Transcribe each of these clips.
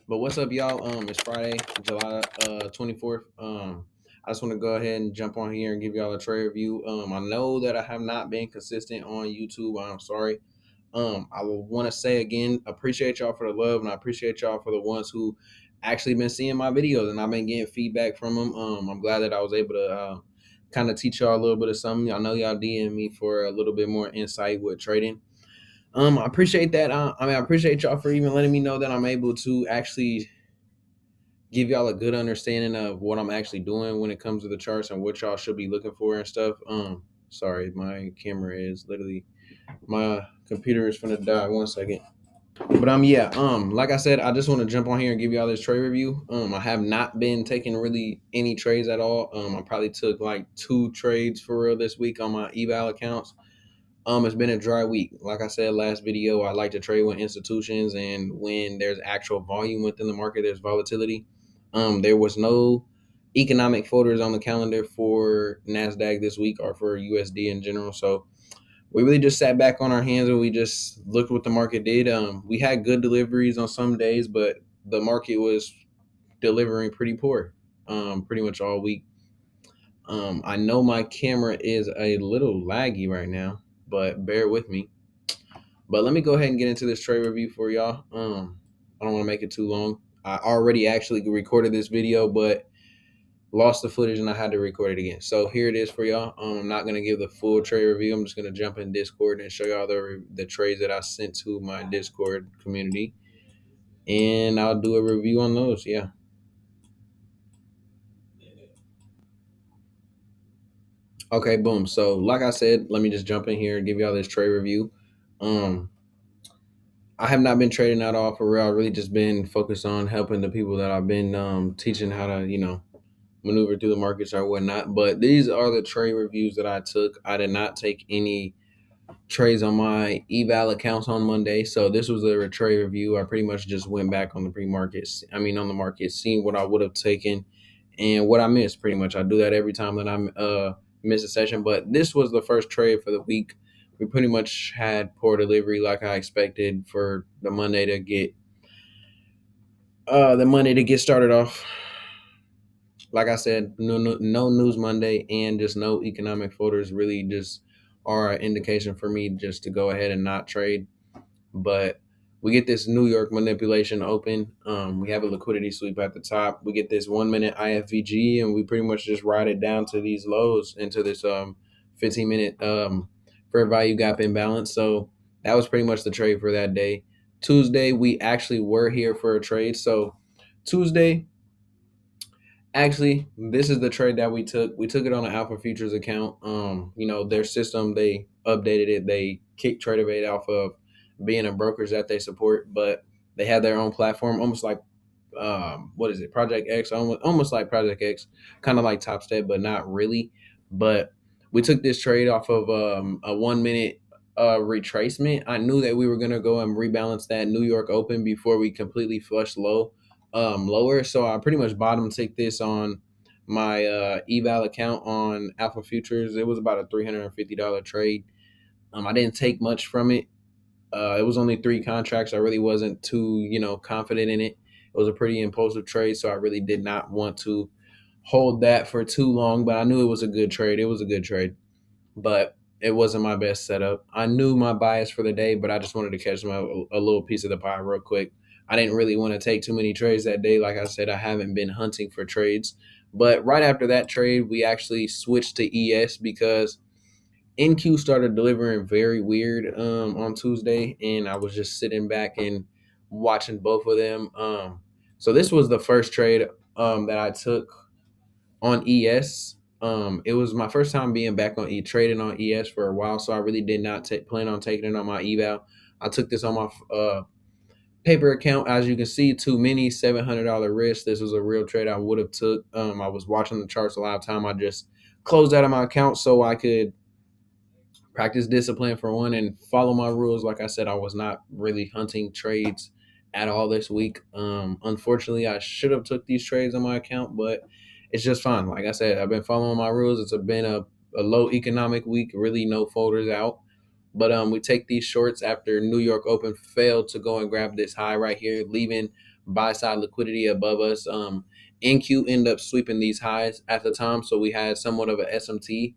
But what's up, y'all? It's Friday, July 24th. I just want to go ahead and jump on here and give y'all a trade review. I know that I have not been consistent on YouTube. I'm sorry. I will want to say again, appreciate y'all for the love, and I appreciate y'all for the ones who actually been seeing my videos, and I've been getting feedback from them. I'm glad that I was able to kind of teach y'all a little bit of something. I know y'all DM me for a little bit more insight with trading. I appreciate that. I appreciate y'all for even letting me know that I'm able to actually give y'all a good understanding of what I'm actually doing when it comes to the charts and what y'all should be looking for and stuff. Sorry, my camera is literally my computer is finna die. 1 second. But yeah, like I said, I just want to jump on here and give y'all this trade review. I have not been taking really any trades at all. I probably took like 2 trades for real this week on my eval accounts. It's been a dry week. Like I said last video, I like to trade with institutions, and when there's actual volume within the market, there's volatility. There was no economic folders on the calendar for Nasdaq this week or for USD in general. So we really just sat back on our hands and we just looked what the market did. We had good deliveries on some days, but the market was delivering pretty poor, pretty much all week. I know my camera is a little laggy right now, but bear with me. But let me go ahead and get into this trade review for y'all. I don't want to make it too long. I already actually recorded this video, but lost the footage and I had to record it again. So here it is for y'all. I'm not gonna give the full trade review. I'm just gonna jump in Discord and show y'all the trades that I sent to my Discord community, and I'll do a review on those. Yeah. Okay. Boom. So like I said, let me just jump in here and give y'all this trade review. Um, I have not been trading at all for real. I really just been focused on helping the people that I've been teaching how to, maneuver through the markets or whatnot. But these are the trade reviews that I took. I did not take any trades on my eval accounts on Monday. So this was a trade review. I pretty much just went back on the pre-markets. On the market, seeing what I would have taken and what I missed. Pretty much, I do that every time that I miss a session. But this was the first trade for the week. We pretty much had poor delivery, like I expected, for the Monday to get started off. Like I said, no news Monday and just no economic folders really just are an indication for me just to go ahead and not trade. But we get this New York manipulation open. We have a liquidity sweep at the top. We get this 1 minute IFVG, and we pretty much just ride it down to these lows into this 15-minute fair value gap imbalance. So that was pretty much the trade for that day. Tuesday, we actually were here for a trade. So Tuesday, actually, this is the trade that we took. We took it on an Alpha Futures account. Their system, they updated it. They kicked TraderVate off of being a brokerage that they support, but they have their own platform, almost like what is it, Project X, almost like Project X, kind of like Top Step, but not really. But we took this trade off of a 1 minute retracement. I knew that we were gonna go and rebalance that New York Open before we completely flushed lower. So I pretty much bottom ticked this on my eval account on Alpha Futures. It was about a $350 trade. I didn't take much from it. It was only 3 contracts. I really wasn't too, confident in it. It was a pretty impulsive trade, so I really did not want to hold that for too long. But I knew it was a good trade. It was a good trade, but it wasn't my best setup. I knew my bias for the day, but I just wanted to catch a little piece of the pie real quick. I didn't really want to take too many trades that day. Like I said, I haven't been hunting for trades. But right after that trade, we actually switched to ES because NQ started delivering very weird on Tuesday, and I was just sitting back and watching both of them. So this was the first trade that I took on ES. It was my first time being back on trading on ES for a while, so I really did not plan on taking it on my eval. I took this on my paper account. As you can see, too many $700 risk. This was a real trade I would have took. I was watching the charts a lot of time. I just closed out of my account so I could practice discipline for one and follow my rules. Like I said, I was not really hunting trades at all this week. Unfortunately, I should have took these trades on my account, but it's just fine. Like I said, I've been following my rules. It's been a low economic week, really no folders out. But we take these shorts after New York Open failed to go and grab this high right here, leaving buy side liquidity above us. NQ ended up sweeping these highs at the time, so we had somewhat of a SMT,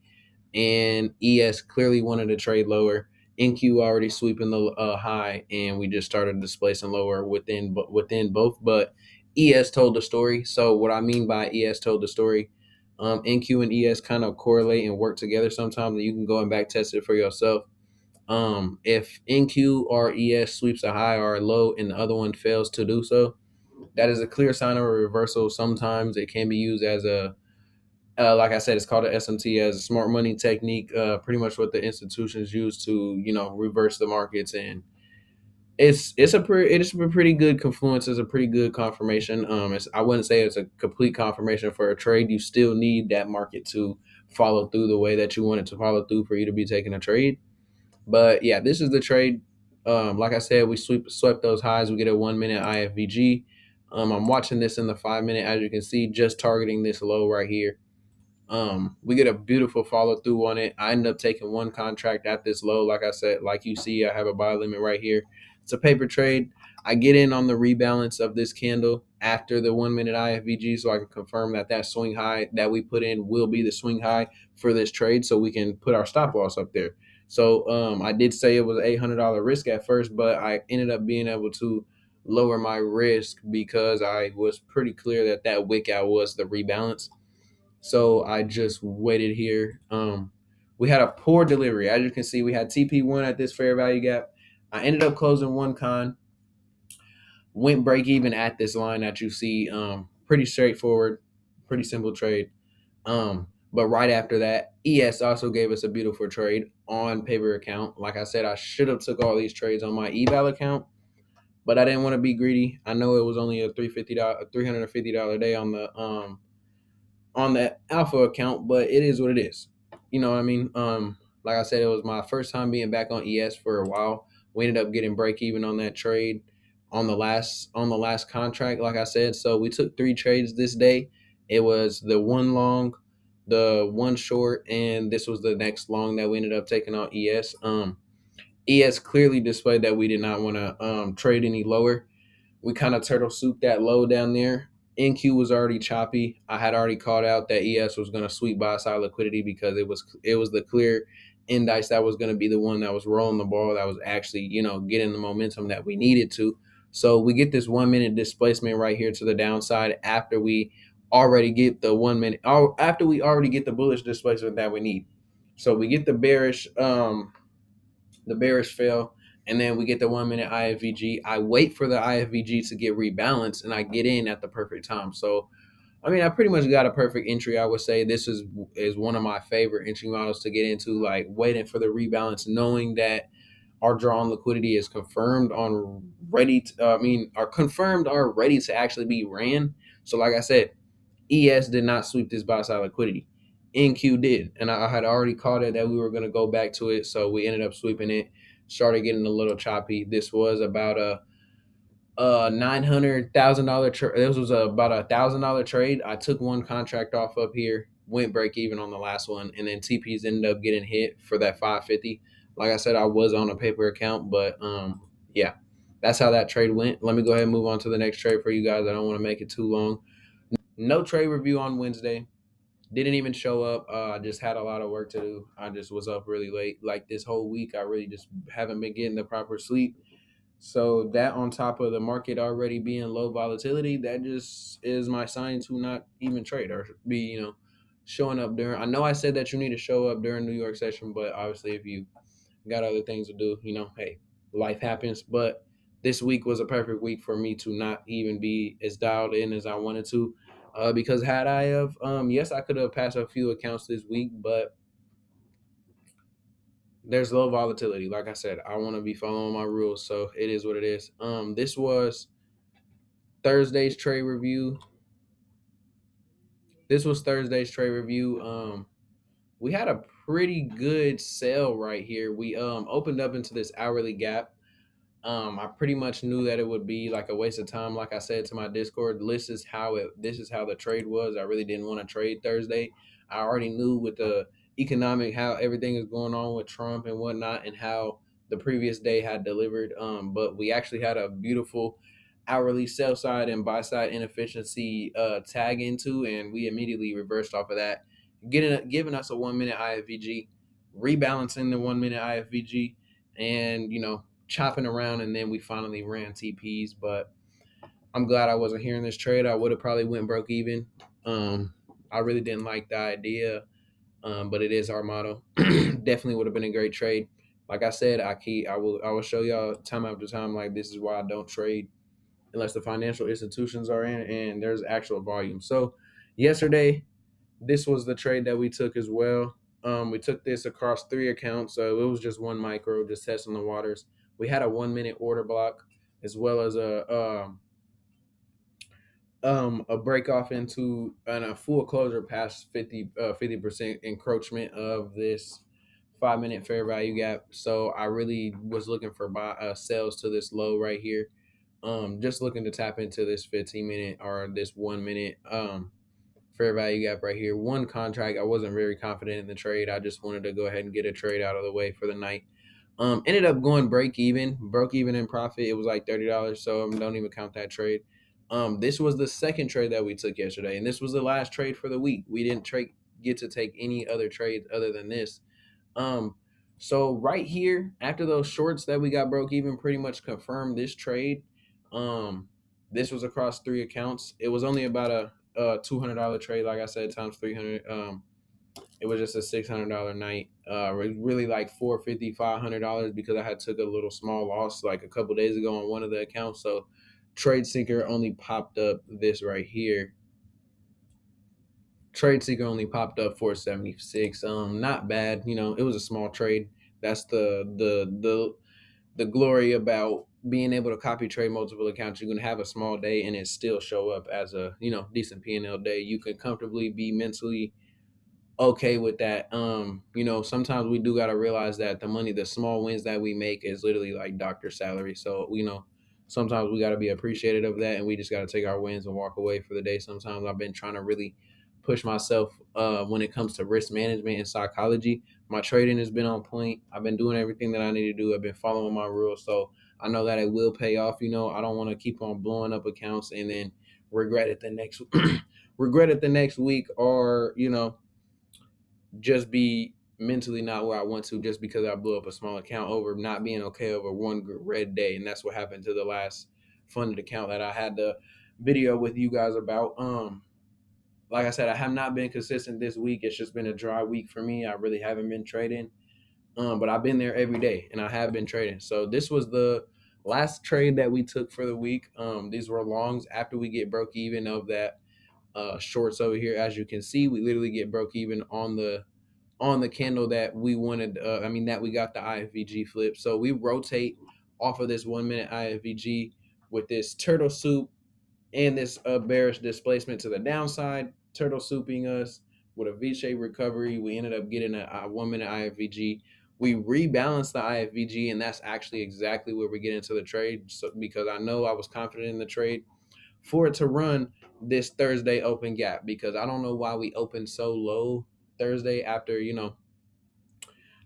and ES clearly wanted to trade lower. NQ already sweeping the high, and we just started displacing lower within both. But ES told the story. So what I mean by ES told the story, NQ and ES kind of correlate and work together sometimes, and you can go and back test it for yourself. If NQ or ES sweeps a high or a low and the other one fails to do so, that is a clear sign of a reversal. Sometimes it can be used as a like I said, it's called an SMT, as a smart money technique. Pretty much what the institutions use to reverse the markets, and it is a pretty good confluence. It's a pretty good confirmation. I wouldn't say it's a complete confirmation for a trade. You still need that market to follow through the way that you want it to follow through for you to be taking a trade. But yeah, this is the trade. Like I said, we swept those highs. We get a 1 minute IFVG. I'm watching this in the 5 minute, as you can see, just targeting this low right here. We get a beautiful follow through on it. I ended up taking one contract at this low. Like I said, like you see, I have a buy limit right here. It's a paper trade. I get in on the rebalance of this candle after the 1 minute IFVG, so I can confirm that that swing high that we put in will be the swing high for this trade, so we can put our stop loss up there. So I did say it was $800 risk at first, but I ended up being able to lower my risk because I was pretty clear that that wick out was the rebalance. So I just waited here. We had a poor delivery. As you can see, we had TP1 at this fair value gap. I ended up closing one con, went break even at this line that you see. Pretty straightforward, pretty simple trade. But right after that, ES also gave us a beautiful trade on paper account. Like I said, I should have took all these trades on my eval account, but I didn't want to be greedy. I know it was only a $350 day on that alpha account, but it is what it is. You know what I mean? Like I said, it was my first time being back on ES for a while. We ended up getting break even on that trade on the last contract, like I said. So we took three trades this day. It was the one long, the one short, and this was the next long that we ended up taking on ES. ES clearly displayed that we did not want to trade any lower. We kind of turtle soup that low down there. NQ was already choppy. I had already called out that ES was going to sweep buy side liquidity because it was the clear indice that was going to be the one that was rolling the ball, that was actually getting the momentum that we needed to. So we get this 1 minute displacement right here to the downside after we already get the 1 minute, after we already get the bullish displacement that we need. So we get the bearish fail, and then we get the 1 minute IFVG. I wait for the IFVG to get rebalanced, and I get in at the perfect time. So, I mean, I pretty much got a perfect entry. I would say this is one of my favorite entry models to get into, like waiting for the rebalance, knowing that our drawn liquidity is confirmed on ready. Are confirmed or ready to actually be ran. So, like I said, ES did not sweep this buy side liquidity. NQ did, and I had already called it that we were going to go back to it, so we ended up sweeping it. Started getting a little choppy. This was about a $900,000 trade. This was about $1,000 trade. I took one contract off up here, went break even on the last one, and then TPs ended up getting hit for that 550. Like I said, I was on a paper account, but yeah, that's how that trade went. Let me go ahead and move on to the next trade for you guys. I don't want to make it too long. No trade review on Wednesday. Didn't even show up. I just had a lot of work to do. I just was up really late. Like this whole week, I really just haven't been getting the proper sleep. So that on top of the market already being low volatility, that just is my sign to not even trade or be, showing up during. I know I said that you need to show up during New York session, but obviously if you got other things to do, hey, life happens. But this week was a perfect week for me to not even be as dialed in as I wanted to. Because had I have, yes, I could have passed a few accounts this week, but there's low volatility. Like I said, I want to be following my rules, so it is what it is. This was Thursday's trade review. This was Thursday's trade review. We had a pretty good sell right here. We opened up into this hourly gap. I pretty much knew that it would be like a waste of time. Like I said to my Discord, this is how the trade was. I really didn't want to trade Thursday. I already knew with the economic, how everything is going on with Trump and whatnot, and how the previous day had delivered. But we actually had a beautiful hourly sell side and buy side inefficiency tag into, and we immediately reversed off of that, giving us a 1 minute IFVG, rebalancing the 1 minute IFVG, and chopping around, and then we finally ran TPs. But I'm glad I wasn't here in this trade. I would have probably went broke even. I really didn't like the idea, but it is our motto. Definitely would have been a great trade. Like I said, I will show y'all time after time. Like, this is why I don't trade unless the financial institutions are in and there's actual volume. So yesterday, this was the trade that we took as well. We took this across 3 accounts, so it was just one micro, just testing the waters. We had a 1 minute order block as well as a break off into and a full closure past 50% encroachment of this 5 minute fair value gap. So I really was looking for sales to this low right here. Just looking to tap into this 15 minute or this 1 minute fair value gap right here. One contract, I wasn't very confident in the trade. I just wanted to go ahead and get a trade out of the way for the night. Ended up going broke even in profit. It was like $30, so don't even count that trade. This was the second trade that we took yesterday, and this was the last trade for the week. We didn't get to take any other trades other than this. Um, so right here, after those shorts that we got broke even, pretty much confirmed this trade. Um, this was across 3 accounts. It was only about a $200 trade, like I said, times 300. It was just a $600 night. Really like $450, $500 because I had took a little small loss like a couple days ago on one of the accounts. So Trade Seeker only popped up this right here. Trade Seeker only popped up 476. Not bad. It was a small trade. That's the glory about being able to copy trade multiple accounts. You're gonna have a small day and it still show up as a decent P&L day. You can comfortably be mentally okay with that. Sometimes we do gotta realize that the small wins that we make is literally like doctor salary. So sometimes we gotta be appreciative of that, and we just gotta take our wins and walk away for the day. Sometimes I've been trying to really push myself when it comes to risk management and psychology. My trading has been on point. I've been doing everything that I need to do. I've been following my rules, so I know that it will pay off. I don't want to keep on blowing up accounts and then regret it the next regret it the next week, or just be mentally not where I want to just because I blew up a small account over not being okay over one red day. And that's what happened to the last funded account that I had the video with you guys about. Like I said, I have not been consistent this week. It's just been a dry week for me. I really haven't been trading. But I've been there every day and I have been trading. So this was the last trade that we took for the week. These were longs after we get broke even of that shorts over here. As you can see, we literally get broke even on the candle that we wanted. That we got the IFVG flip. So we rotate off of this 1 minute IFVG with this turtle soup and this bearish displacement to the downside, turtle souping us with a V-shaped recovery. We ended up getting a 1 minute IFVG. We rebalanced the IFVG, and that's actually exactly where we get into the trade. So because I know I was confident in the trade for it to run this Thursday open gap, because I don't know why we opened so low Thursday after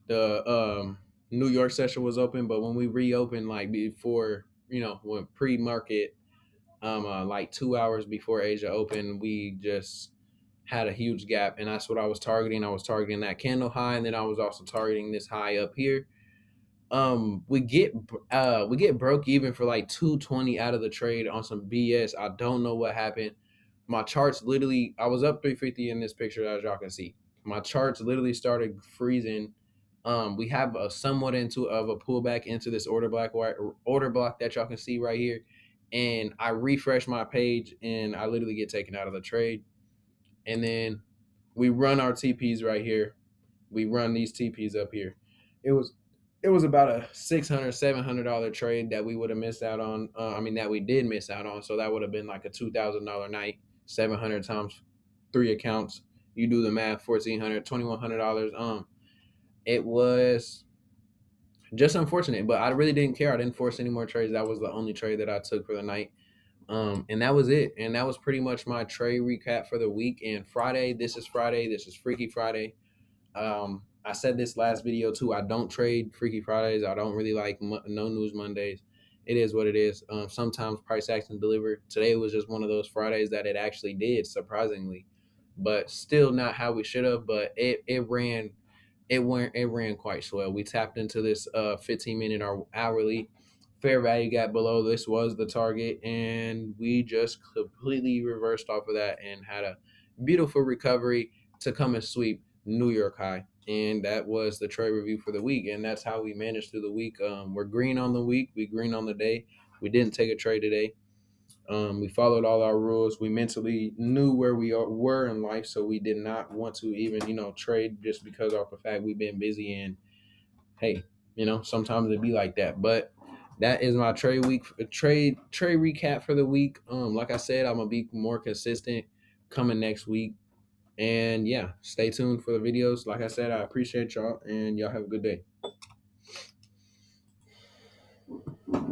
the New York session was open, but when we reopened like before, when pre-market, like 2 hours before Asia opened, we just had a huge gap, and that's what I was targeting. I was targeting that candle high, and then I was also targeting this high up here. We get broke even for like 220 out of the trade on some BS. I don't know what happened. My charts literally, I was up 350 in this picture, as y'all can see. My charts literally started freezing. We have a somewhat of a pullback into this order block that y'all can see right here, and I refresh my page and I literally get taken out of the trade. And then we run our TPs right here. We run these TPs up here. It was about a $600-$700 trade that we would have missed out on. That we did miss out on. So that would have been like a $2,000 night. 700 times 3 accounts. You do the math. $1,400, $2,100. It was just unfortunate, but I really didn't care. I didn't force any more trades. That was the only trade that I took for the night. And that was it. And that was pretty much my trade recap for the week. And Friday, this is Friday. This is Freaky Friday. I said this last video too. I don't trade Freaky Fridays. I don't really like No News Mondays. It is what it is. Sometimes price action deliver. Today was just one of those Fridays that it actually did, surprisingly, but still not how we should have. But it ran quite swell. We tapped into this 15-minute or hourly fair value gap below. This was the target, and we just completely reversed off of that and had a beautiful recovery to come and sweep New York high. And that was the trade review for the week, and that's how we managed through the week. We're green on the week, we green on the day. We didn't take a trade today. We followed all our rules. We mentally knew where were in life, so we did not want to even, trade just because of the fact we've been busy. And hey, sometimes it be like that. But that is my trade recap for the week. Like I said, I'm gonna be more consistent coming next week. And yeah, stay tuned for the videos. Like I said, I appreciate y'all, and y'all have a good day.